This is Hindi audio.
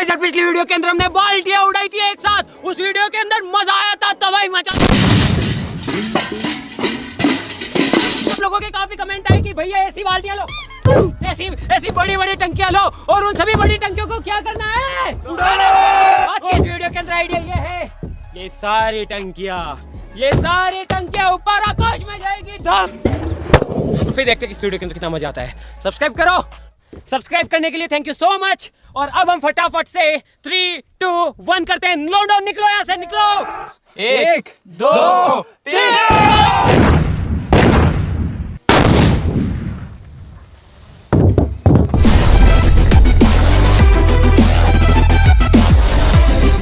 गाइस पिछली वीडियो के अंदर हमने बाल्टियां उड़ाई थी एक साथ, उस वीडियो के अंदर मजा आया था, तबाही मचा। आप लोगों के काफी कमेंट आए कि भैया ऐसी बाल्टियां लो, ऐसी बड़ी बड़ी टंकियां लो, और उन सभी बड़ी टंकियों को क्या करना है, उड़ाना है। आज की इस वीडियो के अंदर आइडिया ये है, ये सारी टंकियां ऊपर आकाश में जाएगी। फिर देखते हैं कि वीडियो के अंदर कितना मजा आता है। सब्सक्राइब करो। सब्सक्राइब करने के लिए थैंक यू सो मच। और अब हम फटाफट से 3, 2, 1 करते हैं। निकलो यहाँ से, निकलो। 1, 2, 3